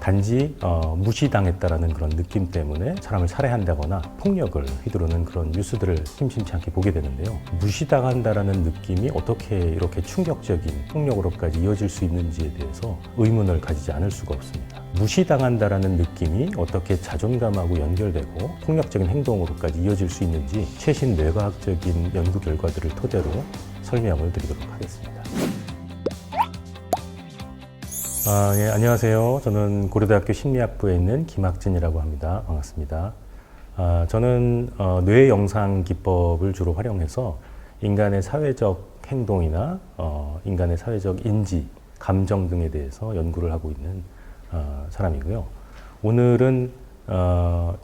단지 무시당했다라는 그런 느낌 때문에 사람을 살해한다거나 폭력을 휘두르는 그런 뉴스들을 심심치 않게 보게 되는데요. 무시당한다라는 느낌이 어떻게 이렇게 충격적인 폭력으로까지 이어질 수 있는지에 대해서 의문을 가지지 않을 수가 없습니다. 무시당한다라는 느낌이 어떻게 자존감하고 연결되고 폭력적인 행동으로까지 이어질 수 있는지 최신 뇌과학적인 연구 결과들을 토대로 설명을 드리도록 하겠습니다. 예, 안녕하세요. 저는 고려대학교 심리학부에 있는 김학진이라고 합니다. 반갑습니다. 저는 뇌 영상 기법을 주로 활용해서 인간의 사회적 행동이나 인간의 사회적 인지, 감정 등에 대해서 연구를 하고 있는 사람이고요. 오늘은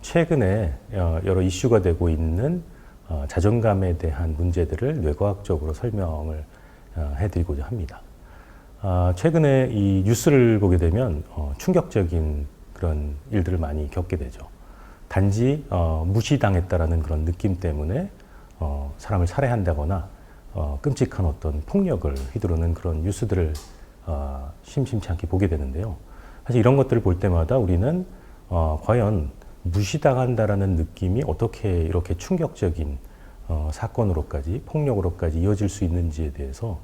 최근에 여러 이슈가 되고 있는 자존감에 대한 문제들을 뇌과학적으로 설명을 해드리고자 합니다. 최근에 이 뉴스를 보게 되면 충격적인 그런 일들을 많이 겪게 되죠. 단지 무시당했다라는 그런 느낌 때문에 사람을 살해한다거나 끔찍한 어떤 폭력을 휘두르는 그런 뉴스들을 심심치 않게 보게 되는데요. 사실 이런 것들을 볼 때마다 우리는 과연 무시당한다라는 느낌이 어떻게 이렇게 충격적인 사건으로까지 폭력으로까지 이어질 수 있는지에 대해서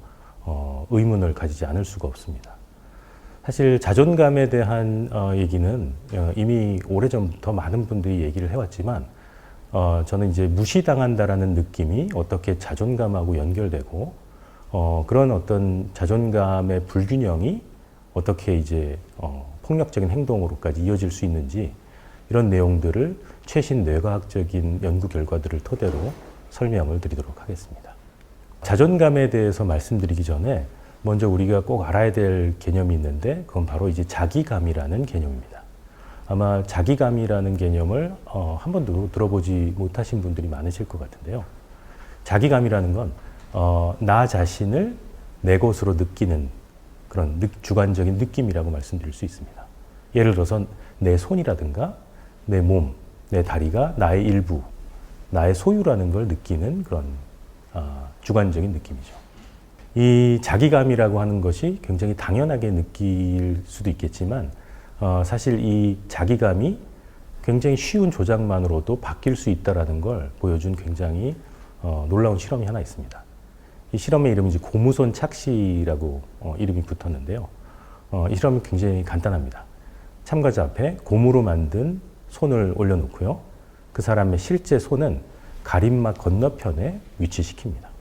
의문을 가지지 않을 수가 없습니다. 사실 자존감에 대한 얘기는 이미 오래전부터 많은 분들이 얘기를 해왔지만 저는 이제 무시당한다라는 느낌이 어떻게 자존감하고 연결되고 그런 어떤 자존감의 불균형이 어떻게 이제 폭력적인 행동으로까지 이어질 수 있는지 이런 내용들을 최신 뇌과학적인 연구 결과들을 토대로 설명을 드리도록 하겠습니다. 자존감에 대해서 말씀드리기 전에 먼저 우리가 꼭 알아야 될 개념이 있는데 그건 바로 이제 자기감이라는 개념입니다. 아마 자기감이라는 개념을 한 번도 들어보지 못하신 분들이 많으실 것 같은데요. 자기감이라는 건 나 자신을 내 것으로 느끼는 그런 주관적인 느낌이라고 말씀드릴 수 있습니다. 예를 들어서 내 손이라든가 내 몸, 내 다리가 나의 일부, 나의 소유라는 걸 느끼는 그런 주관적인 느낌이죠. 이 자기감이라고 하는 것이 굉장히 당연하게 느낄 수도 있겠지만 사실 이 자기감이 굉장히 쉬운 조작만으로도 바뀔 수 있다는 걸 보여준 굉장히 놀라운 실험이 하나 있습니다. 이 실험의 이름이 이제 고무손 착시라고 이름이 붙었는데요. 이 실험이 굉장히 간단합니다. 참가자 앞에 고무로 만든 손을 올려놓고요. 그 사람의 실제 손은 가림막 건너편에 위치시킵니다.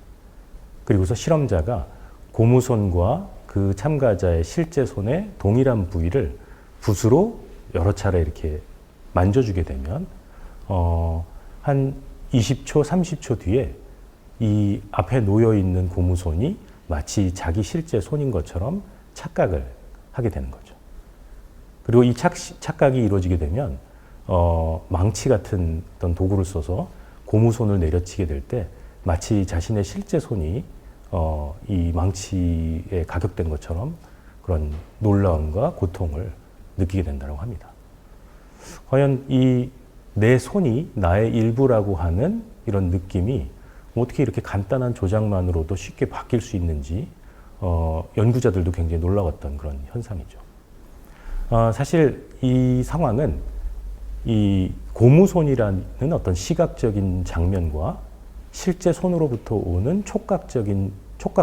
그리고서 실험자가 고무손과 그 참가자의 실제 손의 동일한 부위를 붓으로 여러 차례 이렇게 만져주게 되면 한 20초, 30초 뒤에 이 앞에 놓여있는 고무손이 마치 자기 실제 손인 것처럼 착각을 하게 되는 거죠. 그리고 이 착각이 이루어지게 되면 망치 같은 어떤 도구를 써서 고무손을 내려치게 될 때 마치 자신의 실제 손이 이 망치에 가격된 것처럼 그런 놀라움과 고통을 느끼게 된다고 합니다. 과연 이 내 손이 나의 일부라고 하는 이런 느낌이 어떻게 이렇게 간단한 조작만으로도 쉽게 바뀔 수 있는지 연구자들도 굉장히 놀라웠던 그런 현상이죠. 사실 이 상황은 이 고무손이라는 어떤 시각적인 장면과 실제 손으로부터 오는 촉각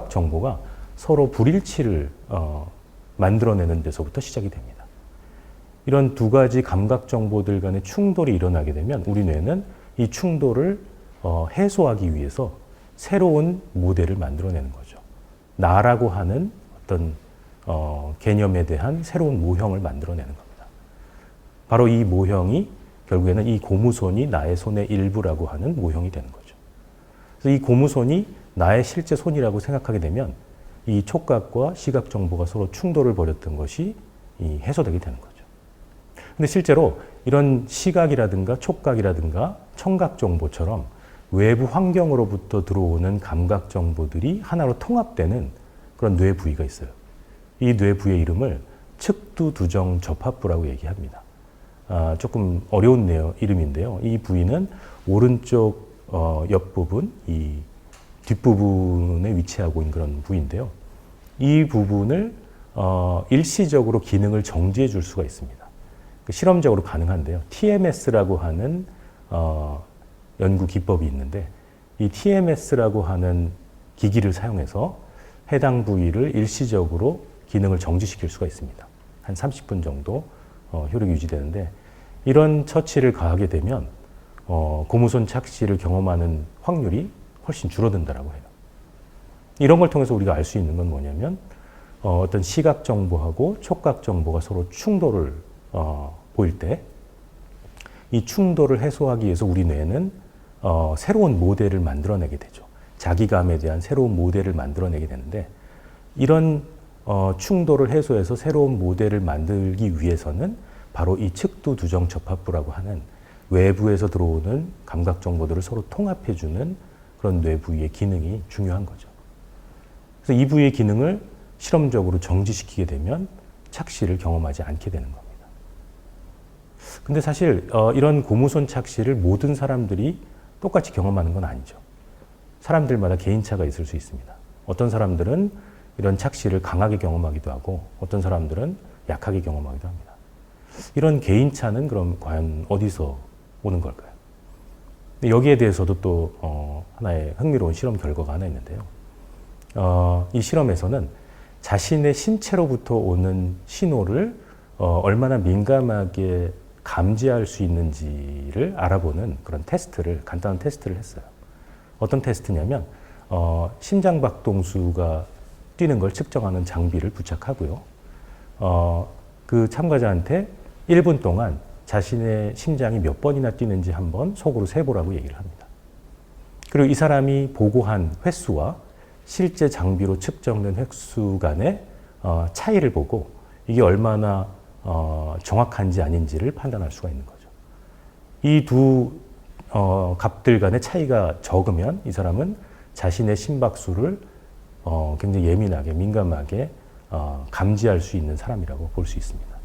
정보가 서로 불일치를 만들어내는 데서부터 시작이 됩니다. 이런 두 가지 감각 정보들 간의 충돌이 일어나게 되면 우리 뇌는 이 충돌을 해소하기 위해서 새로운 모델을 만들어내는 거죠. 나라고 하는 어떤 개념에 대한 새로운 모형을 만들어내는 겁니다. 바로 이 모형이 결국에는 이 고무손이 나의 손의 일부라고 하는 모형이 되는 거죠. 그래서 이 고무손이 나의 실제 손이라고 생각하게 되면 이 촉각과 시각 정보가 서로 충돌을 벌였던 것이 해소되게 되는 거죠. 근데 실제로 이런 시각이라든가 촉각이라든가 청각 정보처럼 외부 환경으로부터 들어오는 감각 정보들이 하나로 통합되는 그런 뇌 부위가 있어요. 이 뇌 부위의 이름을 측두두정 접합부라고 얘기합니다. 조금 어려운 이름인데요. 이 부위는 오른쪽 옆부분, 이 뒷부분에 위치하고 있는 그런 부위인데요. 이 부분을 일시적으로 기능을 정지해 줄 수가 있습니다. 실험적으로 가능한데요. TMS라고 하는 연구 기법이 있는데 이 TMS라고 하는 기기를 사용해서 해당 부위를 일시적으로 기능을 정지시킬 수가 있습니다. 한 30분 정도 효력이 유지되는데 이런 처치를 가하게 되면 고무손 착시를 경험하는 확률이 훨씬 줄어든다라고 해요. 이런 걸 통해서 우리가 알 수 있는 건 뭐냐면 어떤 시각 정보하고 촉각 정보가 서로 충돌을 보일 때 이 충돌을 해소하기 위해서 우리 뇌는 새로운 모델을 만들어내게 되죠. 자기감에 대한 새로운 모델을 만들어내게 되는데 이런 충돌을 해소해서 새로운 모델을 만들기 위해서는 바로 이 측두두정 접합부라고 하는 외부에서 들어오는 감각 정보들을 서로 통합해주는 그런 뇌 부위의 기능이 중요한 거죠. 그래서 이 부위의 기능을 실험적으로 정지시키게 되면 착시를 경험하지 않게 되는 겁니다. 근데 사실 이런 고무손 착시를 모든 사람들이 똑같이 경험하는 건 아니죠. 사람들마다 개인차가 있을 수 있습니다. 어떤 사람들은 이런 착시를 강하게 경험하기도 하고 어떤 사람들은 약하게 경험하기도 합니다. 이런 개인차는 그럼 과연 어디서 오는 걸까요? 여기에 대해서도 또 하나의 흥미로운 실험 결과가 하나 있는데요. 이 실험에서는 자신의 신체로부터 오는 신호를 얼마나 민감하게 감지할 수 있는지를 알아보는 그런 테스트를, 간단한 테스트를 했어요. 어떤 테스트냐면 심장박동수가 뛰는 걸 측정하는 장비를 부착하고요. 그 참가자한테 1분 동안 자신의 심장이 몇 번이나 뛰는지 한번 속으로 세보라고 얘기를 합니다. 그리고 이 사람이 보고한 횟수와 실제 장비로 측정된 횟수 간의 차이를 보고 이게 얼마나 정확한지 아닌지를 판단할 수가 있는 거죠. 이 두 값들 간의 차이가 적으면 이 사람은 자신의 심박수를 굉장히 예민하게, 민감하게 감지할 수 있는 사람이라고 볼 수 있습니다.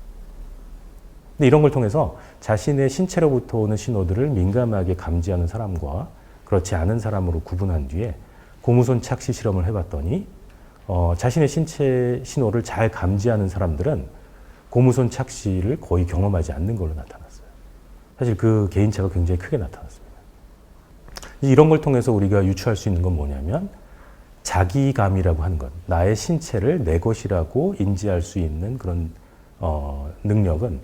근데 이런 걸 통해서 자신의 신체로부터 오는 신호들을 민감하게 감지하는 사람과 그렇지 않은 사람으로 구분한 뒤에 고무손 착시 실험을 해봤더니 자신의 신체 신호를 잘 감지하는 사람들은 고무손 착시를 거의 경험하지 않는 걸로 나타났어요. 사실 그 개인차가 굉장히 크게 나타났습니다. 이런 걸 통해서 우리가 유추할 수 있는 건 뭐냐면 자기감이라고 하는 것, 나의 신체를 내 것이라고 인지할 수 있는 그런 능력은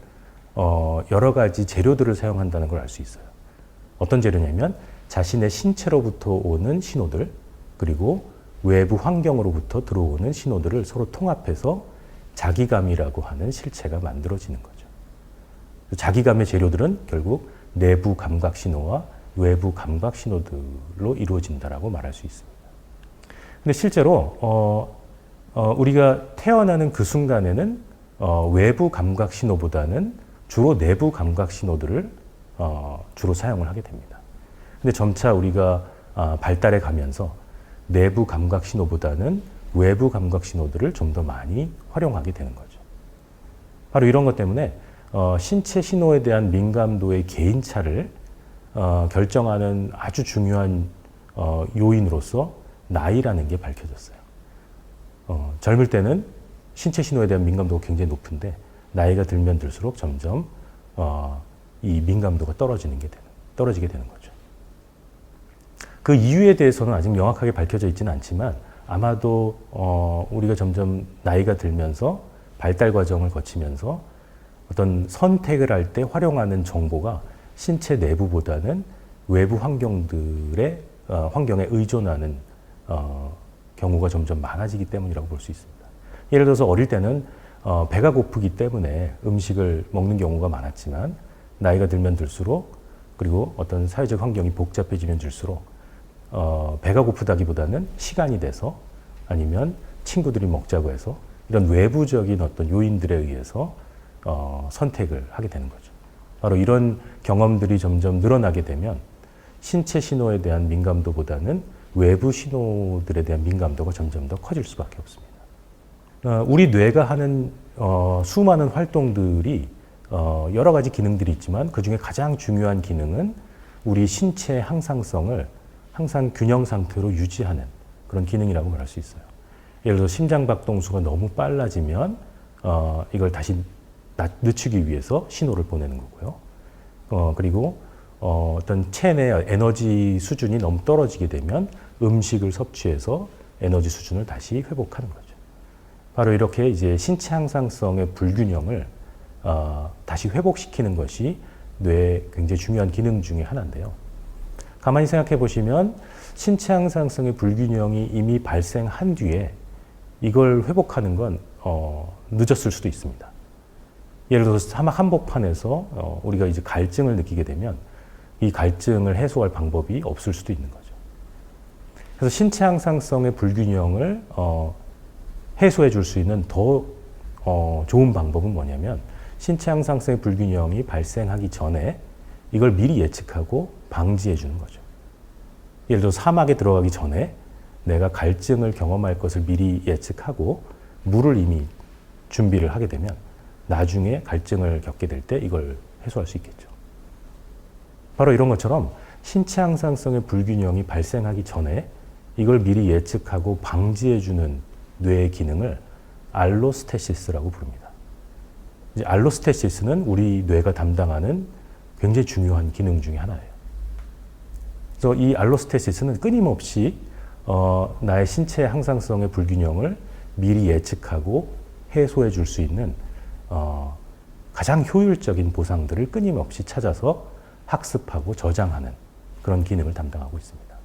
여러 가지 재료들을 사용한다는 걸 알 수 있어요. 어떤 재료냐면 자신의 신체로부터 오는 신호들 그리고 외부 환경으로부터 들어오는 신호들을 서로 통합해서 자기감이라고 하는 실체가 만들어지는 거죠. 자기감의 재료들은 결국 내부 감각 신호와 외부 감각 신호들로 이루어진다라고 말할 수 있습니다. 근데 실제로 우리가 태어나는 그 순간에는 외부 감각 신호보다는 주로 내부 감각 신호들을 주로 사용을 하게 됩니다. 근데 점차 우리가 발달해 가면서 내부 감각 신호보다는 외부 감각 신호들을 좀 더 많이 활용하게 되는 거죠. 바로 이런 것 때문에 신체 신호에 대한 민감도의 개인차를 결정하는 아주 중요한 요인으로서 나이라는 게 밝혀졌어요. 젊을 때는 신체 신호에 대한 민감도가 굉장히 높은데 나이가 들면 들수록 점점 이 민감도가 떨어지게 되는 거죠. 그 이유에 대해서는 아직 명확하게 밝혀져 있지는 않지만 아마도 우리가 점점 나이가 들면서 발달 과정을 거치면서 어떤 선택을 할 때 활용하는 정보가 신체 내부보다는 외부 환경들의 환경에 의존하는 경우가 점점 많아지기 때문이라고 볼 수 있습니다. 예를 들어서 어릴 때는 배가 고프기 때문에 음식을 먹는 경우가 많았지만 나이가 들면 들수록 그리고 어떤 사회적 환경이 복잡해지면 들수록 배가 고프다기보다는 시간이 돼서 아니면 친구들이 먹자고 해서 이런 외부적인 어떤 요인들에 의해서 선택을 하게 되는 거죠. 바로 이런 경험들이 점점 늘어나게 되면 신체 신호에 대한 민감도보다는 외부 신호들에 대한 민감도가 점점 더 커질 수밖에 없습니다. 우리 뇌가 하는 수많은 활동들이 여러 가지 기능들이 있지만 그 중에 가장 중요한 기능은 우리 신체의 항상성을 항상 균형 상태로 유지하는 그런 기능이라고 말할 수 있어요. 예를 들어 심장박동수가 너무 빨라지면 이걸 다시 늦추기 위해서 신호를 보내는 거고요. 그리고 어떤 체내 에너지 수준이 너무 떨어지게 되면 음식을 섭취해서 에너지 수준을 다시 회복하는 거죠. 바로 이렇게 이제 신체 향상성의 불균형을 다시 회복시키는 것이 뇌의 굉장히 중요한 기능 중에 하나인데요. 가만히 생각해 보시면 신체 향상성의 불균형이 이미 발생한 뒤에 이걸 회복하는 건 늦었을 수도 있습니다. 예를 들어서 사막 한복판에서 우리가 이제 갈증을 느끼게 되면 이 갈증을 해소할 방법이 없을 수도 있는 거죠. 그래서 신체 향상성의 불균형을 해소해 줄 수 있는 더 좋은 방법은 뭐냐면 신체 향상성의 불균형이 발생하기 전에 이걸 미리 예측하고 방지해 주는 거죠. 예를 들어 사막에 들어가기 전에 내가 갈증을 경험할 것을 미리 예측하고 물을 이미 준비를 하게 되면 나중에 갈증을 겪게 될 때 이걸 해소할 수 있겠죠. 바로 이런 것처럼 신체 향상성의 불균형이 발생하기 전에 이걸 미리 예측하고 방지해주는 뇌의 기능을 알로스테시스라고 부릅니다. 이제 알로스테시스는 우리 뇌가 담당하는 굉장히 중요한 기능 중에 하나예요. 그래서 이 알로스테시스는 끊임없이 나의 신체 향상성의 불균형을 미리 예측하고 해소해 줄 수 있는 가장 효율적인 보상들을 끊임없이 찾아서 학습하고 저장하는 그런 기능을 담당하고 있습니다.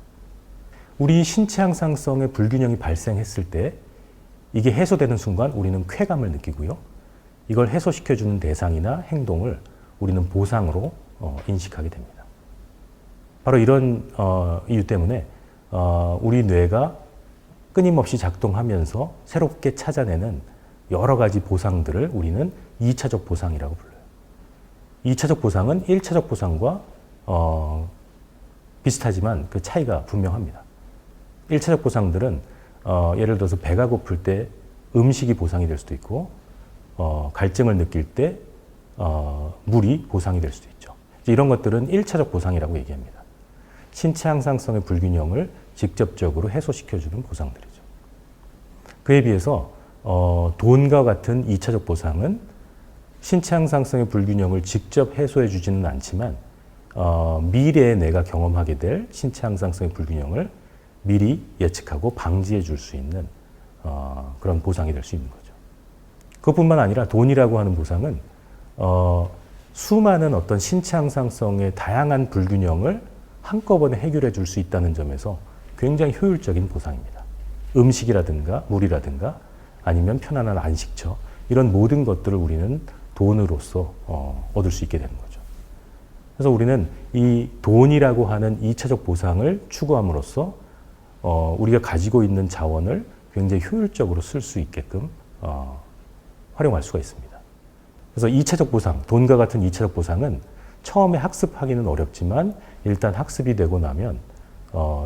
우리 신체 향상성의 불균형이 발생했을 때 이게 해소되는 순간 우리는 쾌감을 느끼고요. 이걸 해소시켜주는 대상이나 행동을 우리는 보상으로 인식하게 됩니다. 바로 이런 이유 때문에 우리 뇌가 끊임없이 작동하면서 새롭게 찾아내는 여러 가지 보상들을 우리는 2차적 보상이라고 불러요. 2차적 보상은 1차적 보상과 비슷하지만 그 차이가 분명합니다. 1차적 보상들은 예를 들어서 배가 고플 때 음식이 보상이 될 수도 있고 갈증을 느낄 때 물이 보상이 될 수도 있죠. 이런 것들은 1차적 보상이라고 얘기합니다. 신체 향상성의 불균형을 직접적으로 해소시켜주는 보상들이죠. 그에 비해서 돈과 같은 2차적 보상은 신체 향상성의 불균형을 직접 해소해 주지는 않지만 미래에 내가 경험하게 될 신체 향상성의 불균형을 미리 예측하고 방지해 줄 수 있는 그런 보상이 될 수 있는 거죠. 그것뿐만 아니라 돈이라고 하는 보상은 수많은 어떤 신체 향상성의 다양한 불균형을 한꺼번에 해결해 줄 수 있다는 점에서 굉장히 효율적인 보상입니다. 음식이라든가 물이라든가 아니면 편안한 안식처 이런 모든 것들을 우리는 돈으로서 얻을 수 있게 되는 거죠. 그래서 우리는 이 돈이라고 하는 2차적 보상을 추구함으로써 우리가 가지고 있는 자원을 굉장히 효율적으로 쓸 수 있게끔 활용할 수가 있습니다. 그래서 2차적 보상, 돈과 같은 2차적 보상은 처음에 학습하기는 어렵지만 일단 학습이 되고 나면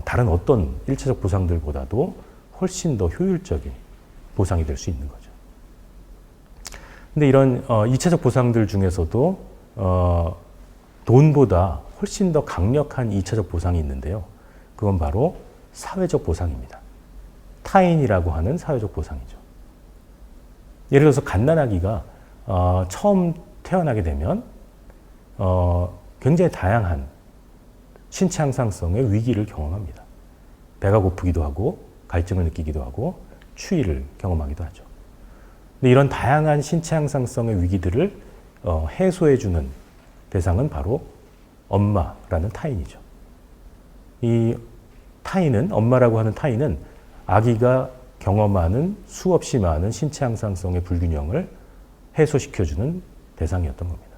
다른 어떤 1차적 보상들보다도 훨씬 더 효율적인 보상이 될 수 있는 거죠. 근데 이런 2차적 보상들 중에서도 돈보다 훨씬 더 강력한 2차적 보상이 있는데요. 그건 바로 사회적 보상입니다. 타인이라고 하는 사회적 보상이죠. 예를 들어서 갓난아기가 처음 태어나게 되면 굉장히 다양한 신체 향상성의 위기를 경험합니다. 배가 고프기도 하고 갈증을 느끼기도 하고 추위를 경험하기도 하죠. 근데 이런 다양한 신체 향상성의 위기들을 해소해주는 대상은 바로 엄마라는 타인이죠. 이 타인은, 엄마라고 하는 타인은 아기가 경험하는 수없이 많은 신체 향상성의 불균형을 해소시켜주는 대상이었던 겁니다.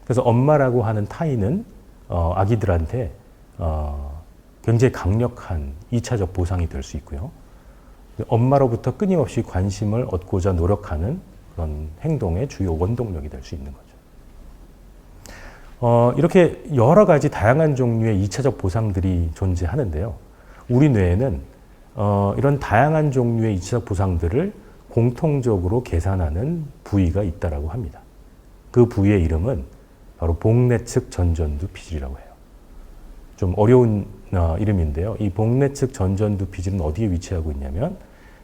그래서 엄마라고 하는 타인은 아기들한테 굉장히 강력한 2차적 보상이 될 수 있고요. 엄마로부터 끊임없이 관심을 얻고자 노력하는 그런 행동의 주요 원동력이 될 수 있는 거죠. 이렇게 여러 가지 다양한 종류의 2차적 보상들이 존재하는데요. 우리 뇌에는 이런 다양한 종류의 2차적 보상들을 공통적으로 계산하는 부위가 있다고 합니다. 그 부위의 이름은 바로 복내측 전전두 피질이라고 해요. 좀 어려운 이름인데요. 이 복내측 전전두 피질은 어디에 위치하고 있냐면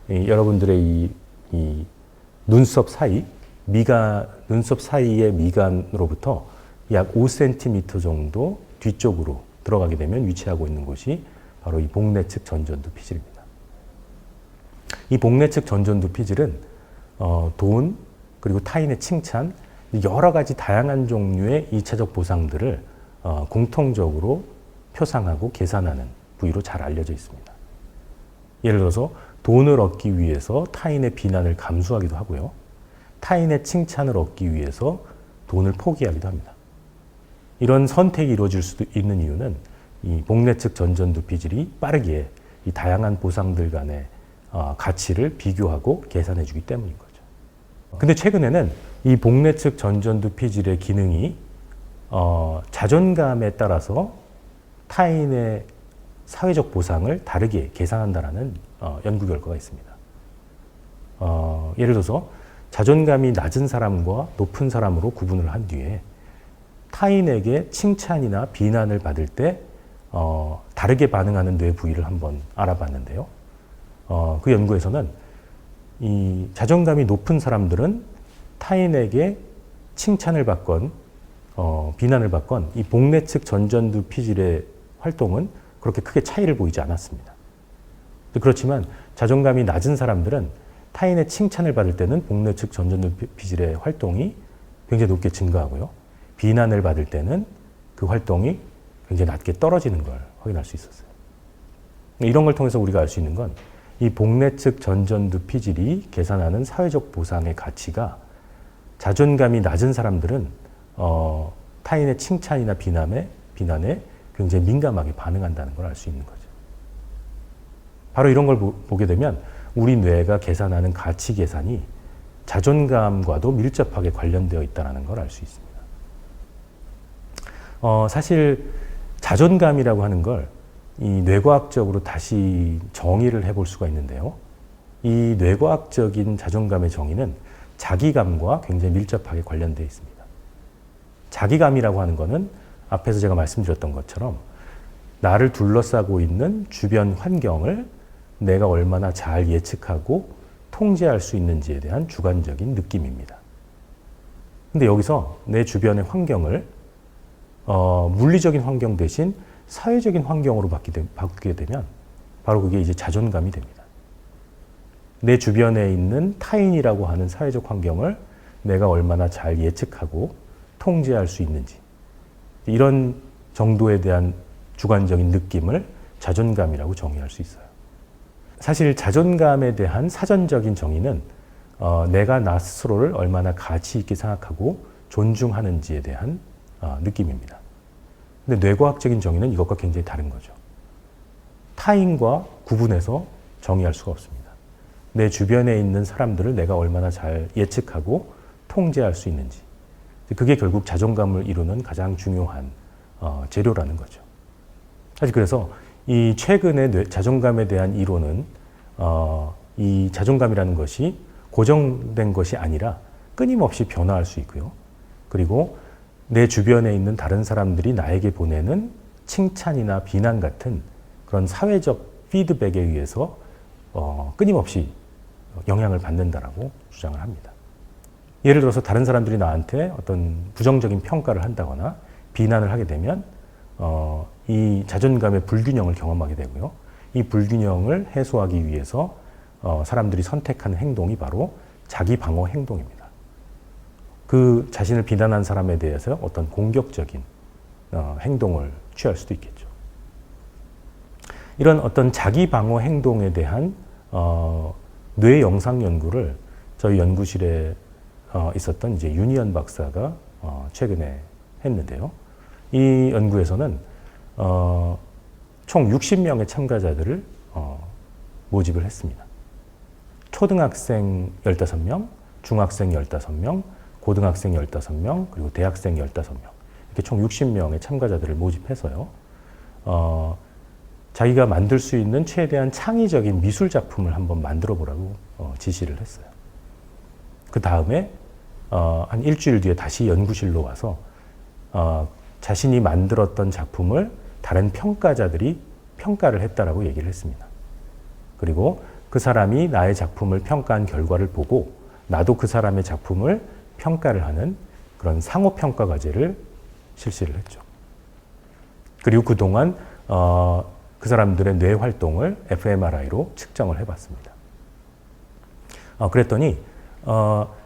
여러분들의 이 눈썹 사이 눈썹 사이의 미간으로부터 약 5cm 정도 뒤쪽으로 들어가게 되면 위치하고 있는 곳이 바로 이 복내측 전전두 피질입니다. 이 복내측 전전두 피질은 돈, 그리고 타인의 칭찬, 여러 가지 다양한 종류의 2차적 보상들을 공통적으로 표상하고 계산하는 부위로 잘 알려져 있습니다. 예를 들어서 돈을 얻기 위해서 타인의 비난을 감수하기도 하고요. 타인의 칭찬을 얻기 위해서 돈을 포기하기도 합니다. 이런 선택이 이루어질 수도 있는 이유는 이 복내측 전전두 피질이 빠르게 이 다양한 보상들 간의 가치를 비교하고 계산해 주기 때문인 거죠. 근데 최근에는 이 복내측 전전두 피질의 기능이 자존감에 따라서 타인의 사회적 보상을 다르게 계산한다는 연구 결과가 있습니다. 예를 들어서 자존감이 낮은 사람과 높은 사람으로 구분을 한 뒤에 타인에게 칭찬이나 비난을 받을 때 다르게 반응하는 뇌 부위를 한번 알아봤는데요. 그 연구에서는 이 자존감이 높은 사람들은 타인에게 칭찬을 받건 비난을 받건 이 복내측 전전두 피질의 활동은 그렇게 크게 차이를 보이지 않았습니다. 그렇지만 자존감이 낮은 사람들은 타인의 칭찬을 받을 때는 복내측 전전두 피질의 활동이 굉장히 높게 증가하고요. 비난을 받을 때는 그 활동이 굉장히 낮게 떨어지는 걸 확인할 수 있었어요. 이런 걸 통해서 우리가 알 수 있는 건 이 복내측 전전두 피질이 계산하는 사회적 보상의 가치가 자존감이 낮은 사람들은 타인의 칭찬이나 비난에 굉장히 민감하게 반응한다는 걸 알 수 있는 거죠. 바로 이런 걸 보게 되면 우리 뇌가 계산하는 가치 계산이 자존감과도 밀접하게 관련되어 있다는 걸 알 수 있습니다. 사실 자존감이라고 하는 걸 이 뇌과학적으로 다시 정의를 해볼 수가 있는데요. 이 뇌과학적인 자존감의 정의는 자기감과 굉장히 밀접하게 관련되어 있습니다. 자기감이라고 하는 것은 앞에서 제가 말씀드렸던 것처럼 나를 둘러싸고 있는 주변 환경을 내가 얼마나 잘 예측하고 통제할 수 있는지에 대한 주관적인 느낌입니다. 근데 여기서 내 주변의 환경을 물리적인 환경 대신 사회적인 환경으로 바뀌게 되면 바로 그게 이제 자존감이 됩니다. 내 주변에 있는 타인이라고 하는 사회적 환경을 내가 얼마나 잘 예측하고 통제할 수 있는지, 이런 정도에 대한 주관적인 느낌을 자존감이라고 정의할 수 있어요. 사실 자존감에 대한 사전적인 정의는 내가 나 스스로를 얼마나 가치 있게 생각하고 존중하는지에 대한 느낌입니다. 근데 뇌과학적인 정의는 이것과 굉장히 다른 거죠. 타인과 구분해서 정의할 수가 없습니다. 내 주변에 있는 사람들을 내가 얼마나 잘 예측하고 통제할 수 있는지, 그게 결국 자존감을 이루는 가장 중요한 재료라는 거죠. 사실 그래서 이 최근의 자존감에 대한 이론은 이 자존감이라는 것이 고정된 것이 아니라 끊임없이 변화할 수 있고요. 그리고 내 주변에 있는 다른 사람들이 나에게 보내는 칭찬이나 비난 같은 그런 사회적 피드백에 의해서 끊임없이 영향을 받는다라고 주장을 합니다. 예를 들어서 다른 사람들이 나한테 어떤 부정적인 평가를 한다거나 비난을 하게 되면 이 자존감의 불균형을 경험하게 되고요. 이 불균형을 해소하기 위해서 사람들이 선택하는 행동이 바로 자기 방어 행동입니다. 그 자신을 비난한 사람에 대해서 어떤 공격적인 행동을 취할 수도 있겠죠. 이런 어떤 자기 방어 행동에 대한 뇌 영상 연구를 저희 연구실에 있었던 이제 윤희연 박사가 최근에 했는데요. 이 연구에서는 총 60명의 참가자들을 모집을 했습니다. 초등학생 15명, 중학생 15명, 고등학생 15명, 그리고 대학생 15명. 이렇게 총 60명의 참가자들을 모집해서요. 자기가 만들 수 있는 최대한 창의적인 미술 작품을 한번 만들어 보라고 지시를 했어요. 그 다음에 한 일주일 뒤에 다시 연구실로 와서 자신이 만들었던 작품을 다른 평가자들이 평가를 했다라고 얘기를 했습니다. 그리고 그 사람이 나의 작품을 평가한 결과를 보고 나도 그 사람의 작품을 평가를 하는 그런 상호평가 과제를 실시를 했죠. 그리고 그동안 그 사람들의 뇌 활동을 fMRI로 측정을 해봤습니다. 그랬더니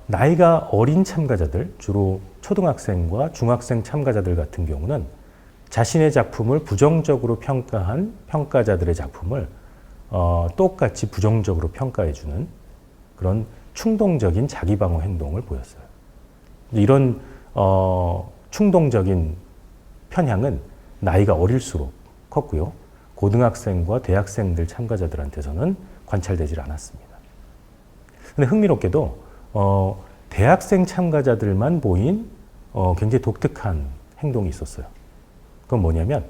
나이가 어린 참가자들, 주로 초등학생과 중학생 참가자들 같은 경우는 자신의 작품을 부정적으로 평가한 평가자들의 작품을 똑같이 부정적으로 평가해주는 그런 충동적인 자기방어 행동을 보였어요. 이런 충동적인 편향은 나이가 어릴수록 컸고요. 고등학생과 대학생들 참가자들한테서는 관찰되질 않았습니다. 근데 흥미롭게도 대학생 참가자들만 보인 굉장히 독특한 행동이 있었어요. 그건 뭐냐면